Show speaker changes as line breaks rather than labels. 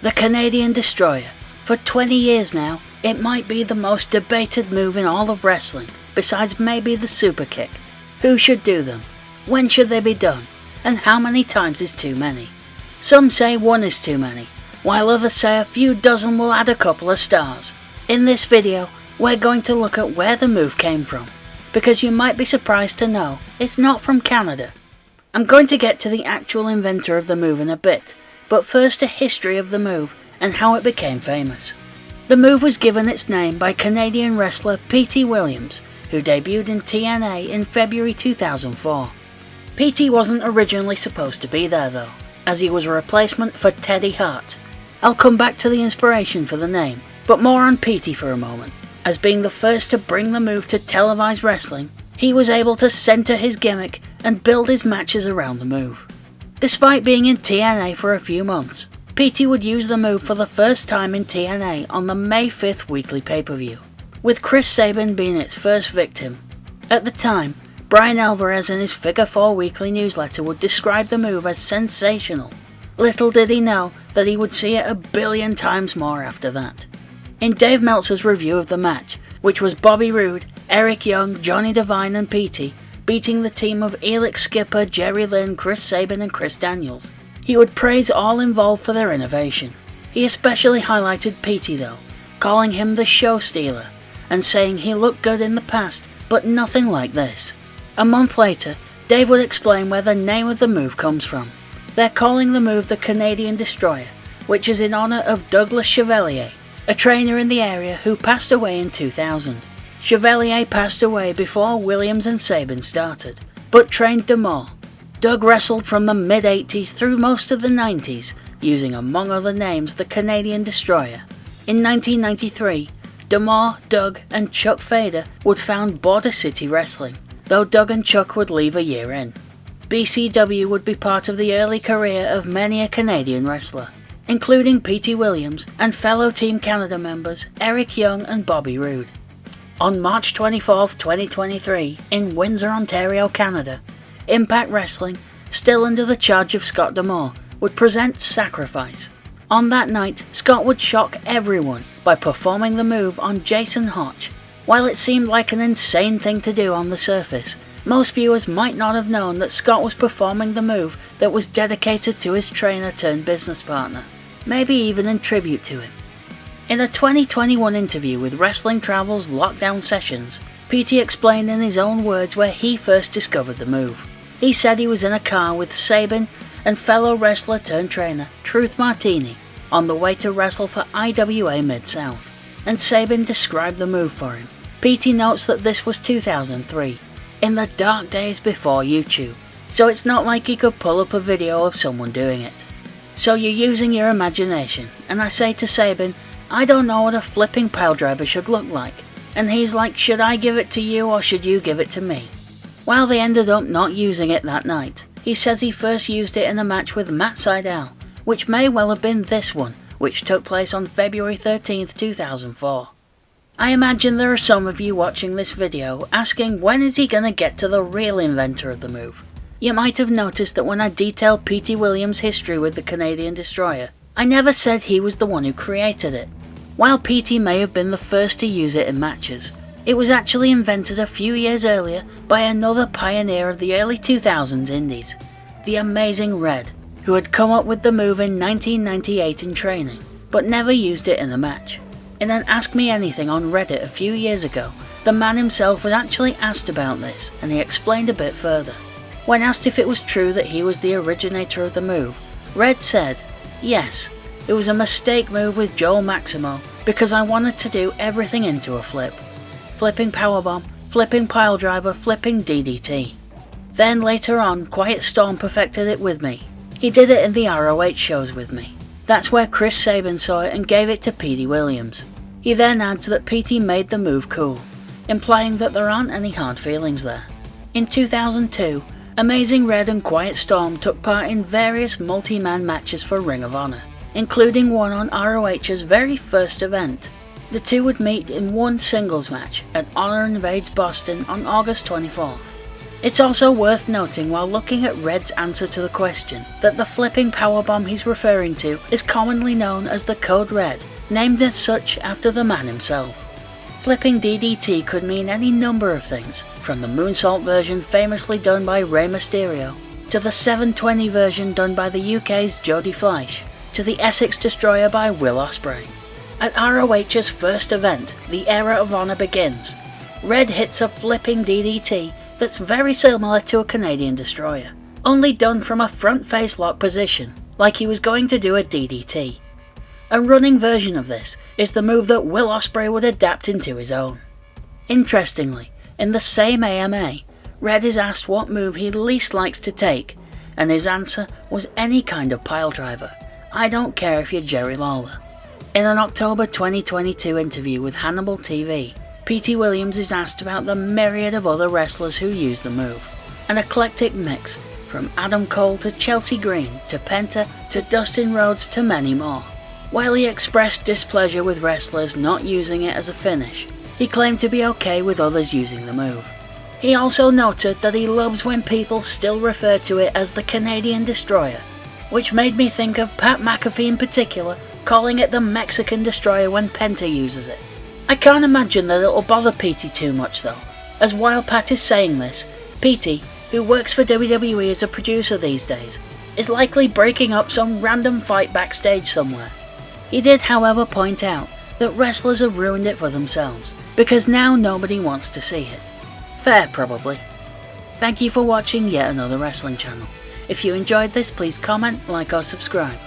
The Canadian Destroyer. For 20 years now, it might be the most debated move in all of wrestling, besides maybe the super kick. Who should do them? When should they be done? And how many times is too many? Some say one is too many, while others say a few dozen will add a couple of stars. In this video, we're going to look at where the move came from, because you might be surprised to know it's not from Canada. I'm going to get to the actual inventor of the move in a bit, but first a history of the move and how it became famous. The move was given its name by Canadian wrestler P.T. Williams, who debuted in TNA in February 2004. P.T. wasn't originally supposed to be there though, as he was a replacement for Teddy Hart. I'll come back to the inspiration for the name, but more on P.T. for a moment. As being the first to bring the move to televised wrestling, he was able to centre his gimmick and build his matches around the move. Despite being in TNA for a few months, P.T. would use the move for the first time in TNA on the May 5th weekly pay-per-view, with Chris Sabin being its first victim. At the time, Brian Alvarez in his Figure 4 weekly newsletter would describe the move as sensational. Little did he know that he would see it a billion times more after that. In Dave Meltzer's review of the match, which was Bobby Roode, Eric Young, Johnny Devine and P.T. beating the team of Elix Skipper, Jerry Lynn, Chris Sabin and Chris Daniels, he would praise all involved for their innovation. He especially highlighted P.T. though, calling him the show stealer, and saying he looked good in the past, but nothing like this. A month later, Dave would explain where the name of the move comes from. They're calling the move the Canadian Destroyer, which is in honour of Douglas Chevalier, a trainer in the area who passed away in 2000. Chevalier passed away before Williams and Sabin started, but trained DeMore. Doug wrestled from the mid-80s through most of the 90s, using among other names the Canadian Destroyer. In 1993, DeMore, Doug and Chuck Fader would found Border City Wrestling, though Doug and Chuck would leave a year in. BCW would be part of the early career of many a Canadian wrestler, including P.T. Williams and fellow Team Canada members Eric Young and Bobby Roode. On March 24, 2023, in Windsor, Ontario, Canada, Impact Wrestling, still under the charge of Scott D'Amore, would present Sacrifice. On that night, Scott would shock everyone by performing the move on Jason Hotch. While it seemed like an insane thing to do on the surface, most viewers might not have known that Scott was performing the move that was dedicated to his trainer turned business partner, maybe even in tribute to him. In a 2021 interview with Wrestling Travel's Lockdown Sessions, P.T. explained in his own words where he first discovered the move. He said he was in a car with Sabin and fellow wrestler turned trainer Truth Martini on the way to wrestle for IWA Mid-South, and Sabin described the move for him. P.T. notes that this was 2003, in the dark days before YouTube, so it's not like he could pull up a video of someone doing it. So you're using your imagination, and I say to Sabin, I don't know what a flipping piledriver should look like, and he's like, should I give it to you or should you give it to me? While they ended up not using it that night, he says he first used it in a match with Matt Sydal, which may well have been this one, which took place on February 13th, 2004. I imagine there are some of you watching this video asking when is he gonna get to the real inventor of the move. You might have noticed that when I detailed P.T. Williams' history with the Canadian Destroyer, I never said he was the one who created it. While P.T. may have been the first to use it in matches, it was actually invented a few years earlier by another pioneer of the early 2000s indies, the Amazing Red, who had come up with the move in 1998 in training, but never used it in a match. In an Ask Me Anything on Reddit a few years ago, the man himself was actually asked about this, and he explained a bit further. When asked if it was true that he was the originator of the move, Red said, yes, it was a mistake move with Joel Maximo because I wanted to do everything into a flip. Flipping powerbomb, flipping piledriver, flipping DDT. Then later on, Quiet Storm perfected it with me. He did it in the ROH shows with me. That's where Chris Sabin saw it and gave it to P.T. Williams. He then adds that P.T. made the move cool, implying that there aren't any hard feelings there. In 2002, Amazing Red and Quiet Storm took part in various multi-man matches for Ring of Honor, including one on ROH's very first event. The two would meet in one singles match at Honor Invades Boston on August 24th. It's also worth noting while looking at Red's answer to the question that the flipping powerbomb he's referring to is commonly known as the Code Red, named as such after the man himself. Flipping DDT could mean any number of things, from the moonsault version famously done by Rey Mysterio, to the 720 version done by the UK's Jody Fleisch, to the Essex Destroyer by Will Ospreay. At ROH's first event, the Era of Honor begins. Red hits a flipping DDT that's very similar to a Canadian Destroyer, only done from a front face lock position, like he was going to do a DDT. A running version of this is the move that Will Ospreay would adapt into his own. Interestingly, in the same AMA, Red is asked what move he least likes to take, and his answer was any kind of piledriver. I don't care if you're Jerry Lawler. In an October 2022 interview with Hannibal TV, P.T. Williams is asked about the myriad of other wrestlers who use the move. An eclectic mix, from Adam Cole to Chelsea Green to Penta to Dustin Rhodes to many more. While he expressed displeasure with wrestlers not using it as a finish, he claimed to be okay with others using the move. He also noted that he loves when people still refer to it as the Canadian Destroyer, which made me think of Pat McAfee in particular calling it the Mexican Destroyer when Penta uses it. I can't imagine that it'll bother Petey too much though, as while Pat is saying this, Petey, who works for WWE as a producer these days, is likely breaking up some random fight backstage somewhere. He did however point out that wrestlers have ruined it for themselves, because now nobody wants to see it. Fair probably. Thank you for watching yet another wrestling channel. If you enjoyed this, please comment, like or subscribe.